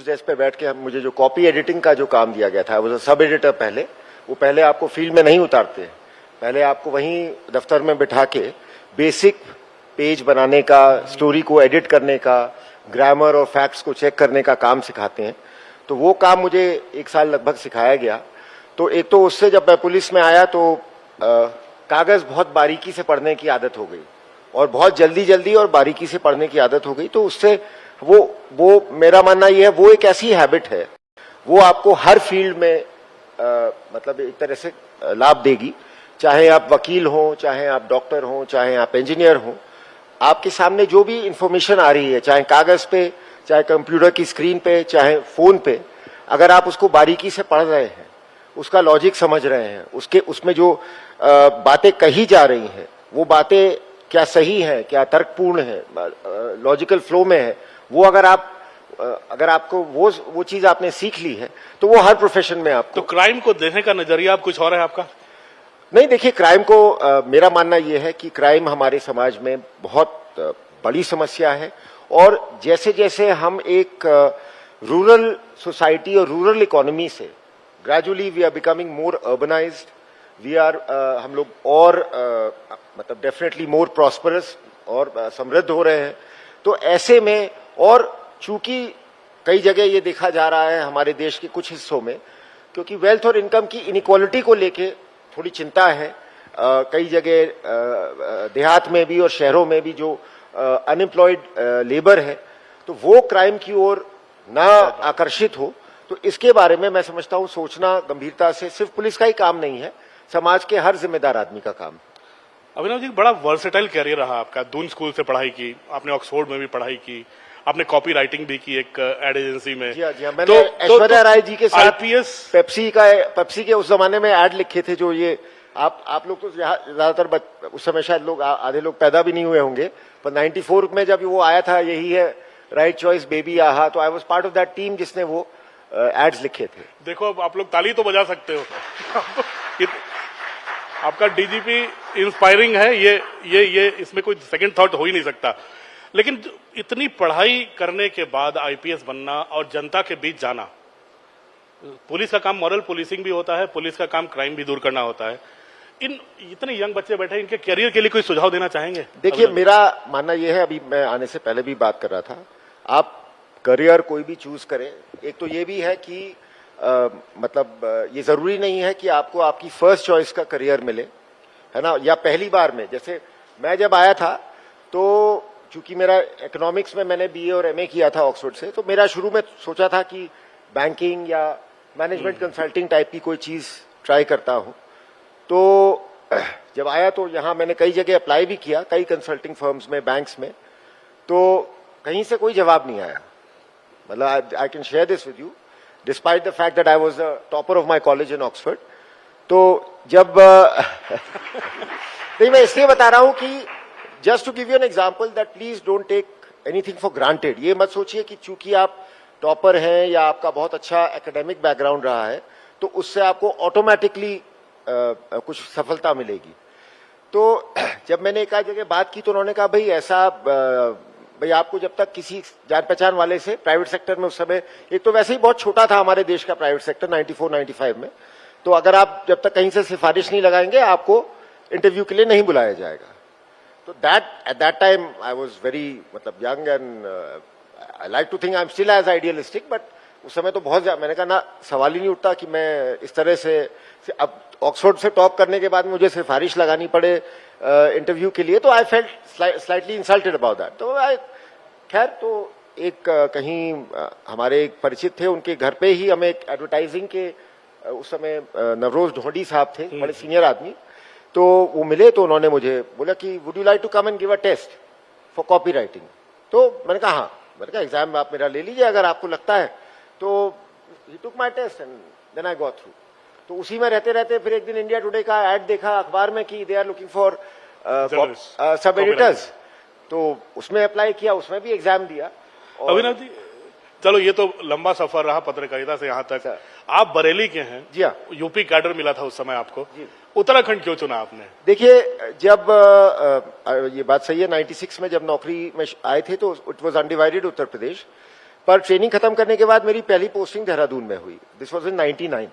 News desk पे बैठ के मुझे जो कॉपी एडिटिंग का जो काम दिया गया था, वो सब एडिटर पहले, वो पहले आपको फील्ड में नहीं उतारते, पहले आपको वहीं दफ्तर में बिठा के बेसिक पेज बनाने का, स्टोरी को एडिट करने का, ग्रामर और फैक्ट्स को चेक करने का काम सिखाते हैं। तो वो काम मुझे 1 साल लगभग सिखाया गया। तो एक तो उससे जब मैं पुलिस में आया तो कागज बहुत बारीकी से पढ़ने की आदत हो गई और बहुत जल्दी जल्दी और बारीकी से पढ़ने की आदत हो गई। तो उससे वो मेरा मानना ये है, वो एक ऐसी हैबिट है, वो आपको हर फील्ड में मतलब एक तरह से लाभ देगी। चाहे आप वकील हो, चाहे आप डॉक्टर हो, चाहे आप इंजीनियर हो, आपके सामने जो भी इंफॉर्मेशन आ रही है, चाहे कागज पे, चाहे कंप्यूटर की स्क्रीन पे, चाहे फोन पे, अगर आप उसको बारीकी से पढ़ रहे हैं, उसका लॉजिक समझ रहे हैं, उसमें जो बातें कही जा रही हैं, वो बातें क्या सही है, क्या तर्कपूर्ण है, लॉजिकल फ्लो में है, वो अगर आपको वो चीज आपने सीख ली है, तो वो हर प्रोफेशन में आपको। तो क्राइम को देखने का नजरिया आप कुछ और है आपका? नहीं, देखिए, क्राइम को मेरा मानना यह है कि क्राइम हमारे समाज में बहुत बड़ी समस्या है और जैसे जैसे हम एक रूरल सोसाइटी और रूरल इकोनॉमी से gradually we are becoming more urbanised, we are हम लोग और मतलब डेफिनेटली मोर प्रॉस्परस और समृद्ध हो रहे हैं। तो ऐसे में, और चूंकि कई जगह ये देखा जा रहा है हमारे देश के कुछ हिस्सों में, क्योंकि वेल्थ और इनकम की इनइक्वालिटी को लेके थोड़ी चिंता है, कई जगह देहात में भी और शहरों में भी जो अनएम्प्लॉयड लेबर है, तो वो क्राइम की ओर ना आकर्षित हो। तो इसके बारे में मैं समझता हूं सोचना गंभीरता से सिर्फ पुलिस का ही काम नहीं है, समाज के हर जिम्मेदार आदमी का काम। अभिनव जी, बड़ा वर्सेटाइल कैरियर रहा आपका। दून स्कूल से पढ़ाई की आपने, ऑक्सफोर्ड में भी पढ़ाई की आपने, कॉपी राइटिंग भी की एक एड एजेंसी में। जी हाँ, मैंने ऐश्वर्या राय जी के साथ आईपीएस पेप्सी के उस जमाने में ऐड लिखे थे, जो ये आप लोग तो ज्यादातर उस समय शायद लोग आधे लोग पैदा भी नहीं हुए होंगे, पर 94 में जब वो आया था, यही है राइट चॉइस बेबी आहा, तो I was part of that team जिसने वो एड्स लिखे थे। देखो, अब आप लोग ताली तो बजा सकते हो। आपका डीजीपी इंस्पायरिंग है, ये इसमें कोई सेकंड थॉट हो ही नहीं सकता। लेकिन इतनी पढ़ाई करने के बाद आईपीएस बनना और जनता के बीच जाना, पुलिस का काम मॉरल पुलिसिंग भी होता है, पुलिस का काम क्राइम भी दूर करना होता है। इतने यंग बच्चे बैठे, इनके करियर के लिए कोई सुझाव देना चाहेंगे? देखिए, मेरा मानना यह है, अभी मैं आने से पहले भी बात कर रहा था, आप करियर कोई भी चूज करें, एक तो ये भी है कि मतलब ये जरूरी नहीं है कि आपको आपकी फर्स्ट चॉइस का करियर मिले, है ना, या पहली बार में। जैसे मैं जब आया था, तो चूंकि मेरा इकोनॉमिक्स में मैंने बीए और एमए किया था ऑक्सफोर्ड से, तो मेरा शुरू में सोचा था कि बैंकिंग या मैनेजमेंट कंसल्टिंग टाइप की कोई चीज ट्राई करता हूं। तो जब आया तो यहाँ मैंने कई जगह अप्लाई भी किया, कई कंसल्टिंग फर्म्स में, बैंक्स में, तो कहीं से कोई जवाब नहीं आया। मतलब I can share this with you, despite the fact that I was the topper of my college in Oxford. तो जब नहीं, मैं इसलिए बता रहा हूं कि just to give you an example that please don't take anything for granted. ये मत सोचिए कि चूंकि आप टॉपर हैं या आपका बहुत अच्छा एकेडमिक बैकग्राउंड रहा है, तो उससे आपको ऑटोमेटिकली कुछ सफलता मिलेगी। तो जब मैंने एक आध जगह बात की, तो उन्होंने कहा भाई ऐसा, भाई आपको जब तक किसी जान पहचान वाले से, प्राइवेट सेक्टर में उस समय एक तो वैसे ही बहुत छोटा था हमारे देश का प्राइवेट सेक्टर 94-95 में, तो अगर आप जब तक कहीं से सिफारिश नहीं लगाएंगे, आपको इंटरव्यू के लिए नहीं बुलाया जाएगा। तो at that time I was very मतलब young and I like to think I am still as idealistic, but उस समय तो बहुत मैंने कहा ना, सवाल ही नहीं उठता कि मैं इस तरह से अब ऑक्सफोर्ड से टॉप करने के बाद मुझे सिफारिश लगानी पड़े इंटरव्यू के लिए। तो I felt slightly insulted about that. तो खैर, तो एक कहीं हमारे एक परिचित थे, उनके घर पे ही हमें एक एडवर्टाइजिंग के उस समय नवरोज ढोंडी साहब थे, बड़े सीनियर आदमी, तो वो मिले, तो उन्होंने मुझे बोला कि would you like to come and give a test for copywriting. तो मैंने कहा हाँ, मैंने कहा एग्जाम आप मेरा ले लीजिए अगर आपको लगता है। तो he took my test and then I got through. तो उसी में रहते रहते फिर एक दिन इंडिया टुडे का ऐड देखा अखबार में कि दे आर लुकिंग फॉर सब एडिटर्स, तो उसमें अप्लाई किया, उसमें भी एग्जाम दिया। अभिनव जी, चलो ये तो लंबा सफर रहा पत्रकारिता से यहाँ तक। आप बरेली के हैं। जी हाँ। यूपी कैडर मिला था उस समय आपको, उत्तराखंड क्यों चुना आपने? देखिए, जब ये बात सही है, 96 में जब नौकरी में आए थे तो it was undivided Uttar Pradesh, पर ट्रेनिंग खत्म करने के बाद मेरी पहली पोस्टिंग देहरादून में हुई. This was in 99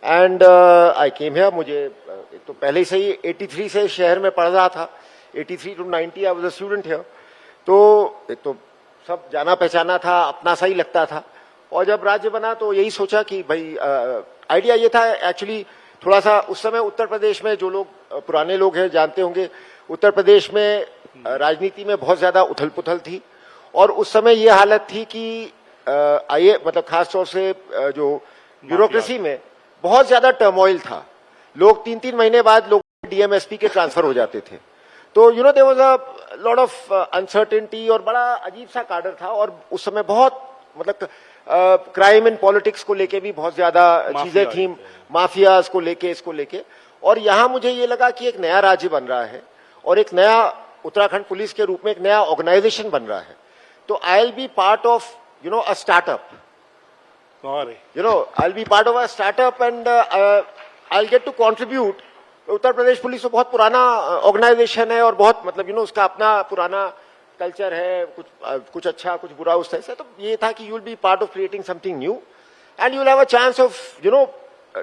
and I came here. मुझे एक तो पहले से ही 83 से शहर में पढ़ रहा था. 83 to 90 I was a student here. तो एक तो सब जाना पहचाना था, अपना सा ही लगता था. और जब राज्य बना तो यही सोचा कि भाई आइडिया ये था एक्चुअली थोड़ा सा उस समय उत्तर प्रदेश में जो लोग पुराने लोग हैं जानते होंगे, उत्तर प्रदेश में राजनीति में बहुत ज्यादा उथल पुथल थी. और उस समय ये हालत थी कि आइए मतलब खास तौर से जो ब्यूरोक्रेसी में बहुत ज्यादा टर्मोइल था. लोग 3-3 महीने बाद लोग डीएमएसपी के ट्रांसफर हो जाते थे. तो you know there was a lot of uncertainty और बड़ा अजीब सा काडर था. और उस समय बहुत मतलब क्राइम एंड पॉलिटिक्स को लेके भी बहुत ज्यादा चीजें थी, माफियाज को लेके, इसको लेके. और यहां मुझे ये लगा कि एक नया राज्य बन रहा है और एक नया उत्तराखंड पुलिस के रूप में एक नया ऑर्गेनाइजेशन बन रहा है. तो I will be part of you no a startup. You know, I'll be part of a startup and I'll get to contribute. Uttar Pradesh police तो बहुत पुराना ऑर्गेनाइजेशन है और बहुत मतलब यू नो उसका अपना पुराना कल्चर है, कुछ अच्छा कुछ बुरा उस तरह से. तो ये था कि you will be part of creating something new and you will have a chance of you know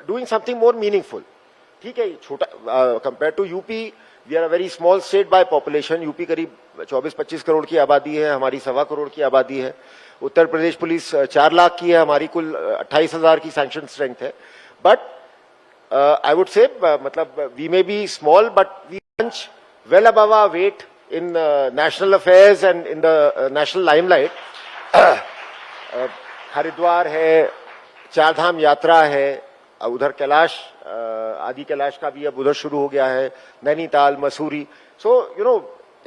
doing something more meaningful. ठीक है, छोटा compare to UP we are a very small state by population. UP करीब 24-25 करोड़ की आबादी है, हमारी 1.25 करोड़ की आबादी है. उत्तर प्रदेश पुलिस 4 लाख की है, हमारी कुल 28,000 की सैंक्शन स्ट्रेंथ है. बट आई वुड से मतलब we may be small but we punch well above our weight in national affairs and in the national limelight. Haridwar है, चारधाम यात्रा है, उधर कैलाश आदि कैलाश का भी अब उधर शुरू हो गया है, Nainital, Mussoorie. So you know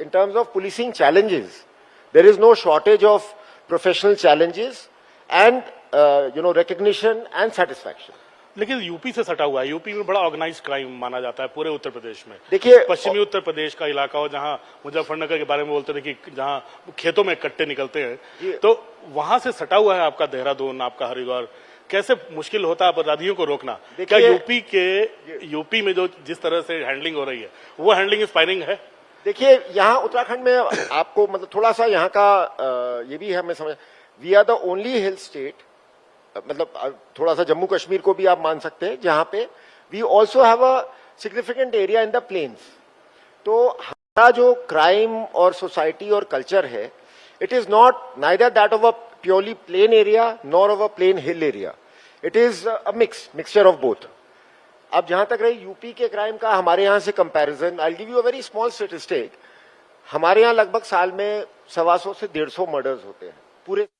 in terms of policing challenges, there is no shortage of professional challenges and you know recognition and satisfaction. लेकिन यूपी से सटा हुआ है. यूपी में बड़ा ऑर्गेनाइज्ड क्राइम माना जाता है पूरे उत्तर प्रदेश में. देखिए पश्चिमी उत्तर प्रदेश का इलाका हो जहां मुजफ्फरनगर के बारे में बोलते थे कि जहां खेतों में कट्टे निकलते हैं, तो वहां से सटा हुआ है आपका देहरादून, आपका हरिद्वार. कैसे मुश्किल होता है अपराधियों को रोकना? क्या यूपी में जो जिस तरह से हैंडलिंग हो रही है वो हैंडलिंग इंस्पायरिंग है? देखिए यहाँ उत्तराखंड में आपको मतलब थोड़ा सा यहाँ का ये भी है, हमें समझ, we are the only hill state, मतलब थोड़ा सा जम्मू कश्मीर को भी आप मान सकते हैं, जहां पे we also have a significant area in the plains. तो हमारा जो क्राइम और सोसाइटी और कल्चर है, it is not neither that of a purely plain area nor of a plain hill area. It is a mixture of both. अब जहां तक रही यूपी के क्राइम का हमारे यहां से comparison, I will give you a very small statistic. हमारे यहां लगभग साल में 125 से 150 मर्डर्स होते हैं पूरे